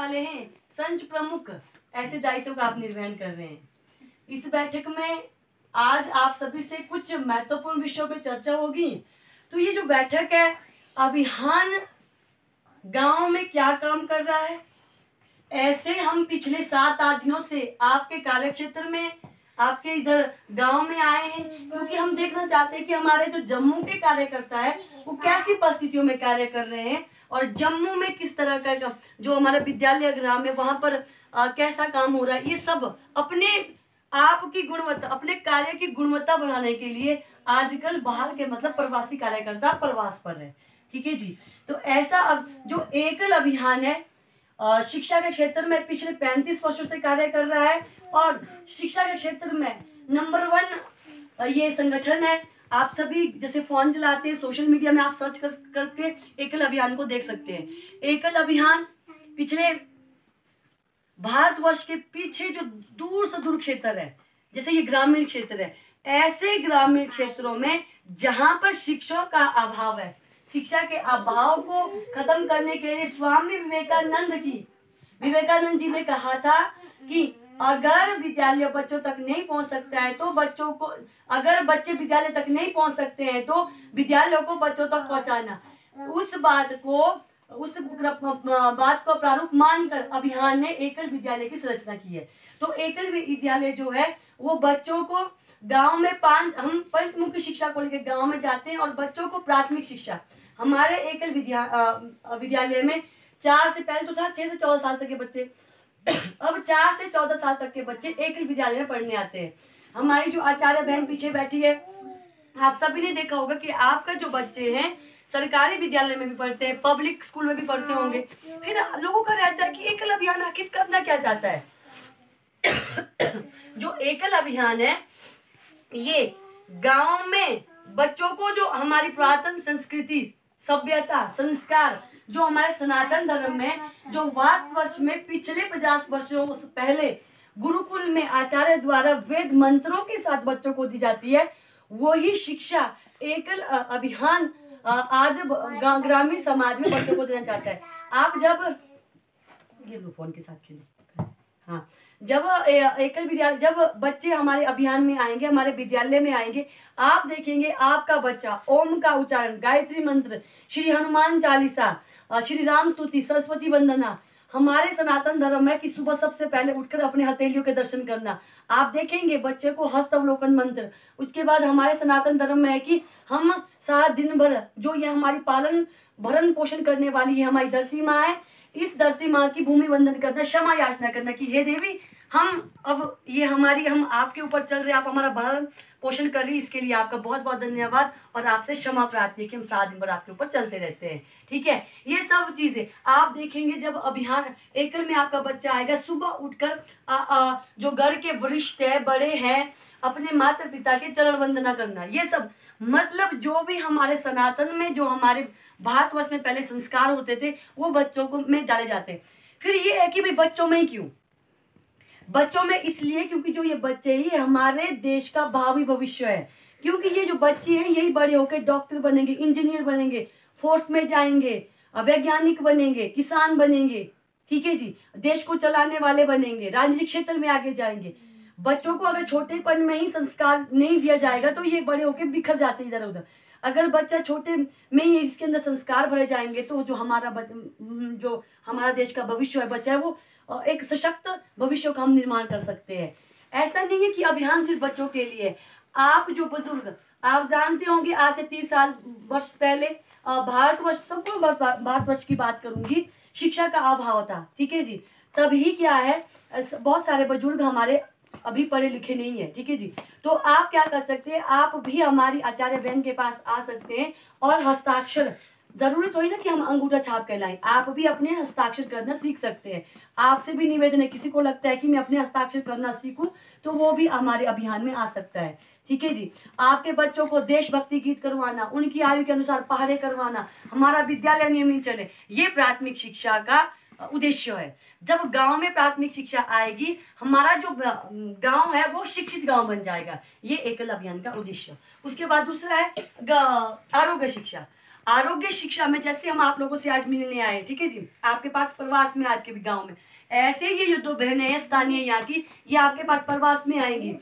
वाले हैं संच प्रमुख ऐसे दायित्वों का आप निर्वहन कर रहे हैं। इस बैठक में आज आप सभी से कुछ महत्वपूर्ण विषयों पर चर्चा होगी। तो ये जो बैठक है, अभियान गांव में क्या काम कर रहा है, ऐसे हम पिछले 7-8 दिनों से आपके कार्यक्षेत्र में, आपके इधर गांव में आए हैं, क्योंकि हम देखना चाहते हैं कि हमारे जो जम्मू के कार्यकर्ता है वो कैसी परिस्थितियों में कार्य कर रहे हैं और जम्मू में किस तरह का जो हमारा विद्यालय ग्राम है वहां पर कैसा काम हो रहा है। ये सब अपने आप की गुणवत्ता, अपने कार्य की गुणवत्ता बढ़ाने के लिए आजकल बाहर के मतलब प्रवासी कार्यकर्ता प्रवास पर है। ठीक है जी। तो ऐसा अब जो एकल अभियान है शिक्षा के क्षेत्र में पिछले 35 वर्षों से कार्य कर रहा है और शिक्षा के क्षेत्र में नंबर 1 ये संगठन है। आप सभी जैसे फोन चलाते हैं, सोशल मीडिया में आप सर्च करके एकल अभियान को देख सकते हैं। एकल अभियान पिछले भारतवर्ष के पीछे जो दूर से दूर क्षेत्र है, जैसे ये ग्रामीण क्षेत्र है, ऐसे ग्रामीण क्षेत्रों में जहां पर शिक्षकों का अभाव है, शिक्षा के अभाव को खत्म करने के लिए स्वामी विवेकानंद जी ने कहा था कि अगर विद्यालय बच्चों तक नहीं पहुंच सकता है तो बच्चों को, अगर बच्चे विद्यालय तक नहीं पहुंच सकते हैं तो विद्यालयों को बच्चों तक पहुंचाना। उस बात को प्रारूप मानकर अभियान ने एकल विद्यालय की संरचना की है। तो एकल विद्यालय जो है वो बच्चों को गांव में हम पंचमुखी शिक्षा को लेकर गांव में जाते हैं और बच्चों को प्राथमिक शिक्षा हमारे एकल विद्यालय में 4 से पहले तो था 6 से 14 साल तक के बच्चे, अब 4 से 14 साल तक के बच्चे एकल विद्यालय में पढ़ने आते हैं। हमारी जो आचार्य बहन पीछे बैठी है, आप सभी ने देखा होगा कि आपका जो बच्चे हैं सरकारी विद्यालय में भी पढ़ते हैं, पब्लिक स्कूल में भी पढ़ते होंगे। फिर लोगों का रहता है कि एकल अभियान आखिर करना क्या चाहता है। जो एकल अभियान है ये गांव में बच्चों को जो हमारी पुरातन संस्कृति, सभ्यता, संस्कार जो हमारे सनातन धर्म में जो भारतवर्ष में पिछले 50 वर्षों से पहले गुरुकुल में आचार्य द्वारा वेद मंत्रों के साथ बच्चों को दी जाती है, वही शिक्षा एकल अभियान आज ग्रामीण समाज में बच्चों को देना चाहता है। आप जब ये फोन के साथ खेलें, हाँ, जब एकल विद्यालय, जब बच्चे हमारे अभियान में आएंगे, हमारे विद्यालय में आएंगे, आप देखेंगे आपका बच्चा ओम का उच्चारण, गायत्री मंत्र, श्री हनुमान चालीसा, श्री राम स्तुति, सरस्वती वंदना, हमारे सनातन धर्म है कि सुबह सबसे पहले उठकर अपने हथेलियों के दर्शन करना। आप देखेंगे बच्चे को हस्तअवलोकन मंत्र। उसके बाद हमारे सनातन धर्म में है कि हम सारा दिन भर जो ये हमारी पालन भरण पोषण करने वाली है हमारी धरती माँ है, इस धरती माँ की भूमि वंदन करना, क्षमा याचना करना कि हे देवी, हम अब ये हमारी, हम आपके ऊपर चल रहे, आप हमारा भरण पोषण कर रही, इसके लिए आपका बहुत बहुत धन्यवाद और आपसे क्षमा प्रार्थी है कि हम सारा दिन भर आपके ऊपर चलते रहते हैं। ठीक है, ये सब चीजें आप देखेंगे जब अभियान एकल में आपका बच्चा आएगा, सुबह उठकर जो घर के वरिष्ठ है, बड़े हैं, अपने माता पिता के चरण वंदना करना, ये सब मतलब जो भी हमारे सनातन में जो हमारे भारतवर्ष में पहले संस्कार होते थे वो बच्चों को में डाले जाते हैं। फिर ये है कि भाई बच्चों में ही क्यों, बच्चों में इसलिए क्योंकि जो ये बच्चे ही हमारे देश का भावी भविष्य है। क्योंकि ये जो बच्चे हैं यही बड़े होकर डॉक्टर बनेंगे, इंजीनियर बनेंगे, फोर्स में जाएंगे, वैज्ञानिक बनेंगे, किसान बनेंगे, ठीक है जी, देश को चलाने वाले बनेंगे, राजनीतिक क्षेत्र में आगे जाएंगे। बच्चों को अगर छोटेपन में ही संस्कार नहीं दिया जाएगा तो ये बड़े होकर बिखर जाते इधर उधर। अगर बच्चा छोटे में ही इसके अंदर संस्कार भरे जाएंगे तो जो हमारा देश का भविष्य है, बच्चा है, वो एक सशक्त भविष्य का हम निर्माण कर सकते हैं। ऐसा नहीं है कि अभियान सिर्फ बच्चों के लिए। आप जो बुजुर्ग, आप जानते होंगे आज से 30 वर्ष पहले भारतवर्ष, संपूर्ण भारतवर्ष की बात करूंगी, शिक्षा का अभाव था। ठीक है जी, तभी क्या है, बहुत सारे बुजुर्ग हमारे अभी पढ़े लिखे नहीं है। ठीक है जी, तो आप क्या कर सकते हैं, आप भी हमारी आचार्य बहन के पास आ सकते हैं और हस्ताक्षर, जरूरत थोड़ी ना कि हम अंगूठा छाप कहलाएं, आप भी अपने हस्ताक्षर करना सीख सकते हैं। आपसे भी निवेदन है, किसी को लगता है कि मैं अपने हस्ताक्षर करना सीखूं तो वो भी हमारे अभियान में आ सकता है। ठीक है जी, आपके बच्चों को देशभक्ति गीत करवाना, उनकी आयु के अनुसार पहाड़े करवाना, हमारा विद्यालय नियमित चले, ये प्राथमिक शिक्षा का उद्देश्य है। जब गांव में प्राथमिक शिक्षा आएगी, हमारा जो गांव है वो शिक्षित गांव बन जाएगा, ये एकल अभियान का उद्देश्य। उसके बाद दूसरा है आरोग्य शिक्षा। आरोग्य शिक्षा में जैसे हम आप लोगों से आज मिलने आए, ठीक है जी, आपके पास प्रवास में, आपके भी गांव में, ऐसे ये जो बहनें हैं स्थानीय यहाँ की, ये आपके पास प्रवास में आएंगी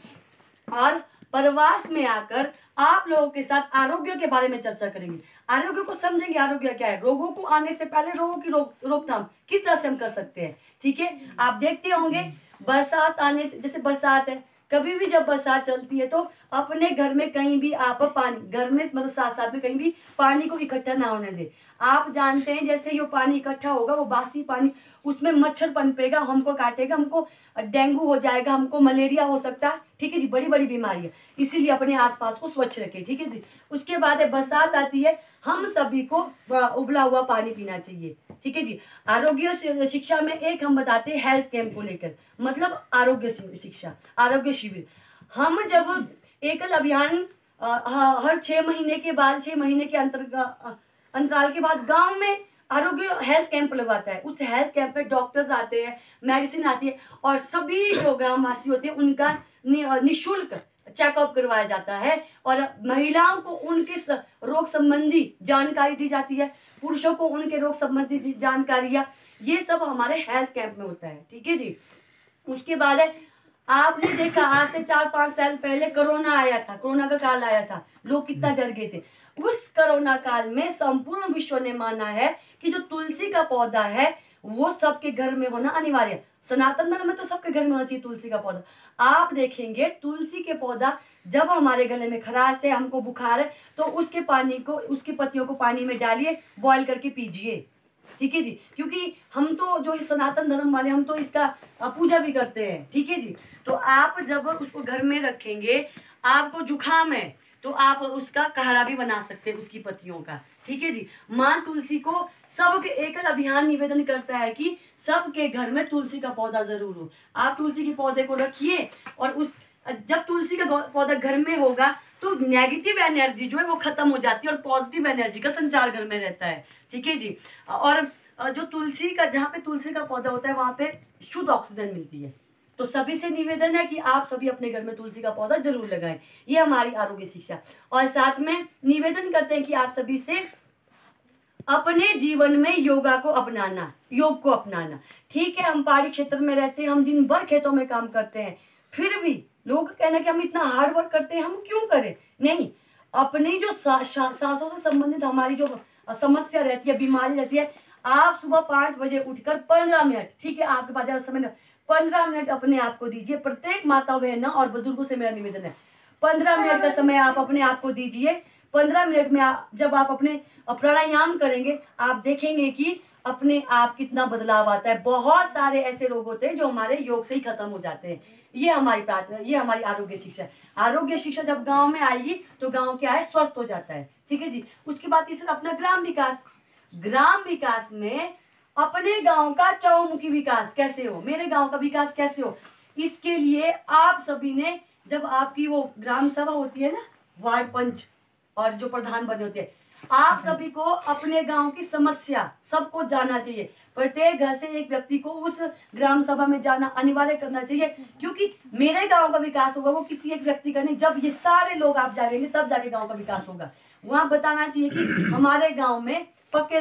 और प्रवास में आकर आप लोगों के साथ आरोग्य के बारे में चर्चा करेंगे, आरोग्य को समझेंगे। आरोग्य क्या है, रोगों को आने से पहले रोगों की रोकथाम किस तरह से हम कर सकते हैं, ठीक है। आप देखते होंगे बरसात आने से, जैसे बरसात है, कभी भी जब बरसात चलती है तो अपने घर में कहीं भी आप पानी, घर में मतलब साथ साथ में कहीं भी पानी को इकट्ठा ना होने दे। आप जानते हैं जैसे ये पानी इकट्ठा होगा, वो बासी पानी, उसमें मच्छर पनपेगा, हमको काटेगा, हमको डेंगू हो जाएगा, हमको मलेरिया हो सकता है, ठीक है जी, बड़ी बड़ी बीमारी है। इसीलिए अपने आसपास को स्वच्छ रखें, ठीक है जी। उसके बाद बरसात आती है, हम सभी को उबला हुआ पानी पीना चाहिए, ठीक है जी। आरोग्य शिक्षा में एक हम बताते हैं हेल्थ कैंप को लेकर, मतलब आरोग्य शिक्षा, आरोग्य शिविर। हम जब एकल अभियान हर 6 महीने के बाद, 6 महीने के अंतराल के बाद गांव में आरोग्य हेल्थ कैंप लगवाता है। उस हेल्थ कैंप में डॉक्टर्स आते हैं, मेडिसिन आती है और सभी जो ग्रामवासी होते हैं उनका निःशुल्क चेकअप करवाया जाता है और महिलाओं को उनके रोग संबंधी जानकारी दी जाती है, पुरुषों को उनके रोग संबंधी जानकारियां, ये सब हमारे हेल्थ कैंप में होता है, ठीक है जी। उसके बाद है, आपने देखा आज से 4-5 साल पहले कोरोना आया था, कोरोना का काल आया था, लोग कितना डर गए थे। उस कोरोना काल में संपूर्ण विश्व ने माना है कि जो तुलसी का पौधा है वो सबके घर में होना अनिवार्य है। सनातन धर्म में तो सबके घर में होना चाहिए तुलसी का पौधा। आप देखेंगे तुलसी के पौधा, जब हमारे गले में खराश है, हमको बुखार है, तो उसके पानी को, उसकी पत्तियों को पानी में डालिए, बॉईल करके पीजिए, ठीक है जी। क्योंकि हम तो जो सनातन धर्म वाले, हम तो इसका पूजा भी करते हैं, ठीक है जी। तो आप जब उसको घर में रखेंगे, आपको जुखाम है तो आप उसका काढ़ा भी बना सकते हैं उसकी पत्तियों का, ठीक है जी। माँ तुलसी को सबके एकल अभियान निवेदन करता है कि सबके घर में तुलसी का पौधा जरूर हो। आप तुलसी के पौधे को रखिए और उस जब तुलसी का पौधा घर में होगा तो नेगेटिव एनर्जी जो है वो खत्म हो जाती है और पॉजिटिव एनर्जी का संचार घर में रहता है, ठीक है जी। और जो तुलसी का, जहाँ पे तुलसी का पौधा होता है वहां पे शुद्ध ऑक्सीजन मिलती है। तो सभी से निवेदन है कि आप सभी अपने घर में तुलसी का पौधा जरूर लगाएं। ये हमारी आरोग्य शिक्षा। और साथ में निवेदन करते हैं कि आप सभी से अपने जीवन में योगा को अपनाना, योग को अपनाना, ठीक है। हम पहाड़ी क्षेत्र में रहते हैं, हम दिन भर खेतों में काम करते हैं, फिर भी लोगों का कहना है कि हम इतना हार्ड वर्क करते हैं, हम क्यों करें। नहीं, अपनी जो सांसों से संबंधित हमारी जो समस्या रहती है, बीमारी रहती है, आप सुबह 5 बजे उठकर 15 मिनट, ठीक है, आपके पास ज्यादा समय नहीं, 15 मिनट अपने आप को दीजिए। प्रत्येक माता बहनों और बुजुर्गों से मेरा निवेदन है, 15 मिनट का समय आप अपने आप को दीजिए। 15 मिनट में जब आप अपने प्राणायाम करेंगे, आप देखेंगे कि अपने आप कितना बदलाव आता है। बहुत सारे ऐसे रोग होते हैं जो हमारे योग से ही खत्म हो जाते हैं। ये हमारी आरोग्य शिक्षा है। आरोग्य शिक्षा जब गांव में आएगी तो गांव क्या है, स्वस्थ हो जाता है, ठीक है जी। उसके बाद तीसरा अपना ग्राम विकास। ग्राम विकास में अपने गांव का चौमुखी विकास कैसे हो, मेरे गांव का विकास कैसे हो, इसके लिए आप सभी ने, जब आपकी वो ग्राम सभा होती है ना, वार्ड पंच और जो प्रधान बने होते हैं, आप सभी को अपने गांव की समस्या सबको जानना चाहिए। प्रत्येक घर से एक व्यक्ति को उस ग्राम सभा में जाना अनिवार्य करना चाहिए, क्योंकि मेरे गांव का विकास होगा वो किसी एक व्यक्ति का नहीं। जब ये सारे लोग आप जाएंगे तब जाके गांव का विकास होगा। वहां बताना चाहिए कि हमारे गांव में पक्के